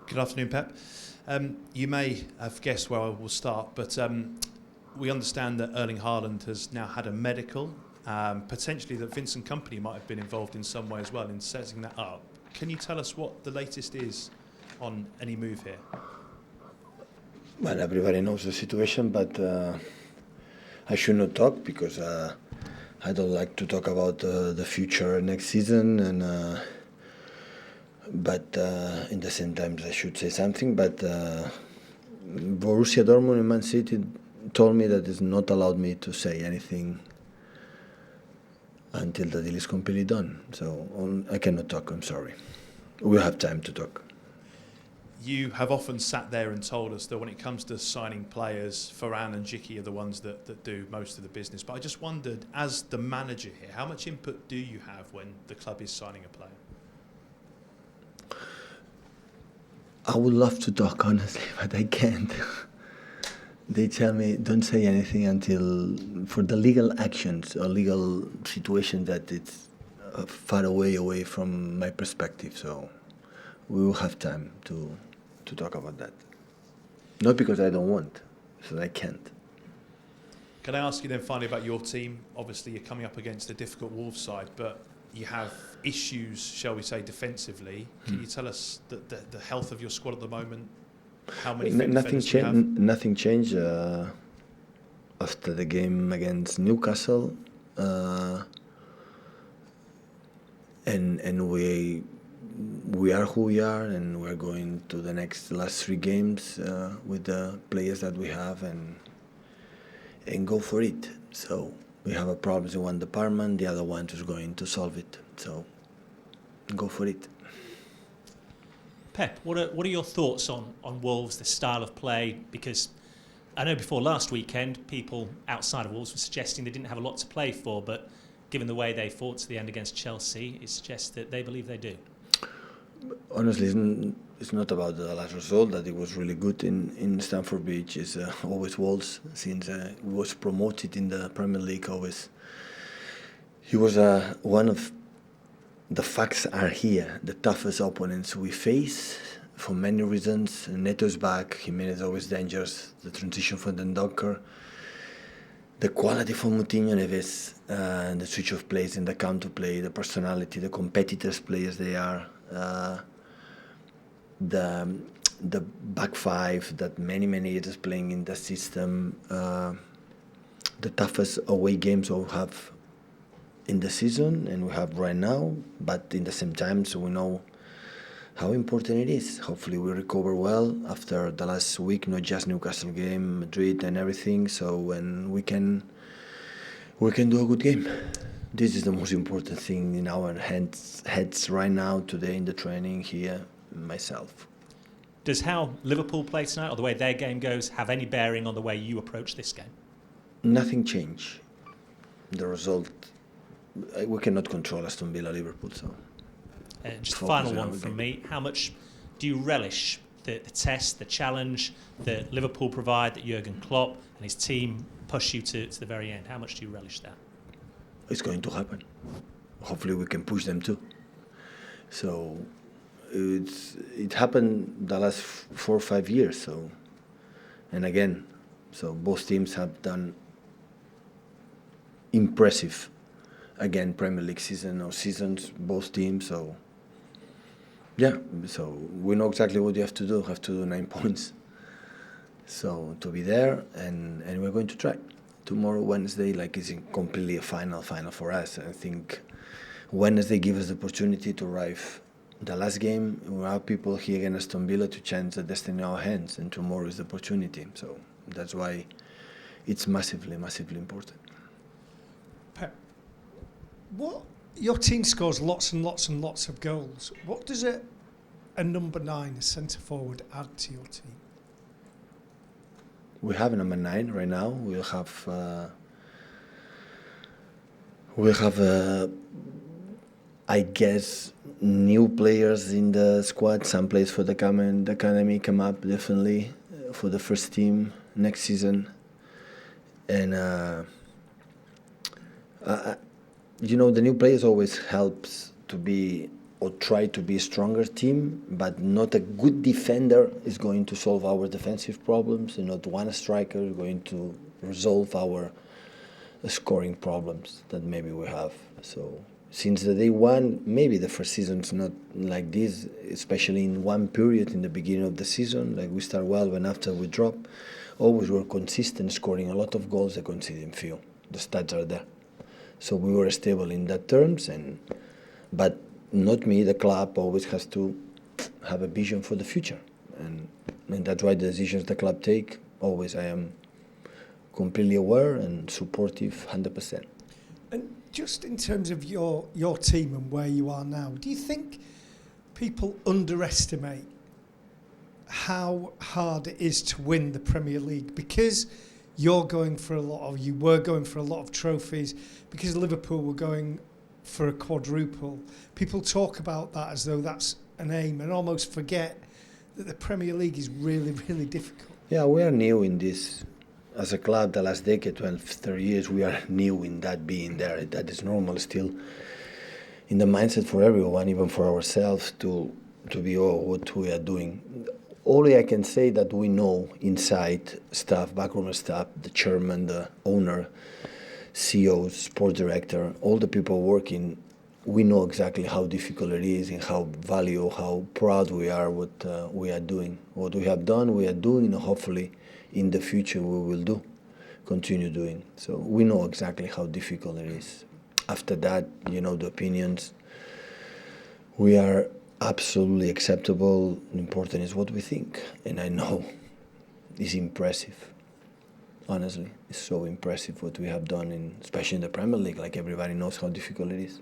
Good afternoon, Pep. You may have guessed where I will start, but we understand that Erling Haaland has now had a medical, potentially that Vincent Kompany might have been involved in some way as well in setting that up. Can you tell us what the latest is on any move here? Well, everybody knows the situation, but I should not talk because I don't like to talk about the future next season, and but in the same time I should say something. But Borussia Dortmund and Man City told me that it's not allowed me to say anything until the deal is completely done. So I cannot talk. I'm sorry. We'll have time to talk. You have often sat there and told us that when it comes to signing players, Varane and Djiki are the ones that do most of the business. But I just wondered, as the manager here, how much input do you have when the club is signing a player? I would love to talk, honestly, but I can't. They tell me don't say anything until for the legal actions or legal situation that it's far away from my perspective. So we will have time to talk about that. Not because I don't want, because I can't. Can I ask you then finally about your team? Obviously you're coming up against a difficult Wolves side, but you have issues, shall we say, defensively. Can you tell us the health of your squad at the moment? How many defenders you have? Nothing changed after the game against Newcastle, and we are who we are, and we're going to the last three games with the players that we have, and go for it. So we have a problem in one department, the other one is going to solve it. So go for it. Pep, what are your thoughts on Wolves, the style of play? Because I know before last weekend, people outside of Wolves were suggesting they didn't have a lot to play for, but given the way they fought to the end against Chelsea, it suggests that they believe they do. Honestly, it's not about the last result, that it was really good in Stamford Bridge. It's always Wolves, since it was promoted in the Premier League, always. He was one of the facts are here, the toughest opponents we face for many reasons. Neto's back, Jimenez always dangerous, the transition from Dendoncker, the quality from Moutinho, Neves, the switch of plays and the counter play, the personality, the competitors players they are, the back five that many years playing in the system, the toughest away games we'll have in the season, and we have right now, but in the same time, so we know how important it is. Hopefully we recover well after the last week, not just Newcastle game, Madrid and everything, so when we can do a good game. This is the most important thing in our heads right now, today in the training here, myself. Does how Liverpool play tonight, or the way their game goes, have any bearing on the way you approach this game? Nothing changed. The result, we cannot control Aston Villa, Liverpool, so. Just the final one from me. How much do you relish the test, the challenge that Liverpool provide, that Jurgen Klopp and his team push you to the very end? How much do you relish that? It's going to happen. Hopefully we can push them too. So it happened the last 4 or 5 years. So, and again, so both teams have done impressive, again, Premier League season or seasons, both teams. So yeah, so we know exactly what you have to do. Have to do 9 points. So to be there, and we're going to try. Tomorrow, Wednesday, is completely a final for us. I think Wednesday gives us the opportunity to arrive the last game. We have people here against Aston Villa to change the destiny in our hands, and tomorrow is the opportunity. So that's why it's massively important. Pep, what your team scores lots and lots of goals. What does a number 9, a centre forward, add to your team? We have a number 9 right now. We'll have I guess new players in the squad. Some players for the academy come up definitely for the first team next season, and the new players always helps to be or try to be a stronger team, but not a good defender is going to solve our defensive problems, and not one striker is going to resolve our scoring problems that maybe we have. So since the day one, maybe the first season is not like this, especially in one period in the beginning of the season, like we start well, and after we drop, always were consistent, scoring a lot of goals and conceding few. The stats are there. So we were stable in that terms, but not me, the club always has to have a vision for the future. And that's why the decisions the club take, always I am completely aware and supportive 100%. And just in terms of your team and where you are now, do you think people underestimate how hard it is to win the Premier League? Because you were going for a lot of trophies, because Liverpool were going for a quadruple. People talk about that as though that's an aim and almost forget that the Premier League is really, really difficult. Yeah, we are new in this. As a club, the last decade, 12, 30 years, we are new in that being there. That is normal still in the mindset for everyone, even for ourselves, to be, what we are doing. Only I can say that we know inside staff, backroom staff, the chairman, the owner, CEO, sport director, all the people working, we know exactly how difficult it is and how proud we are what we are doing. What we have done, we are doing, and hopefully in the future we will continue doing. So we know exactly how difficult it is. After that, the opinions, we are absolutely acceptable. Important is what we think. And I know it's impressive. Honestly, it's so impressive what we have done, especially in the Premier League. Like, everybody knows how difficult it is.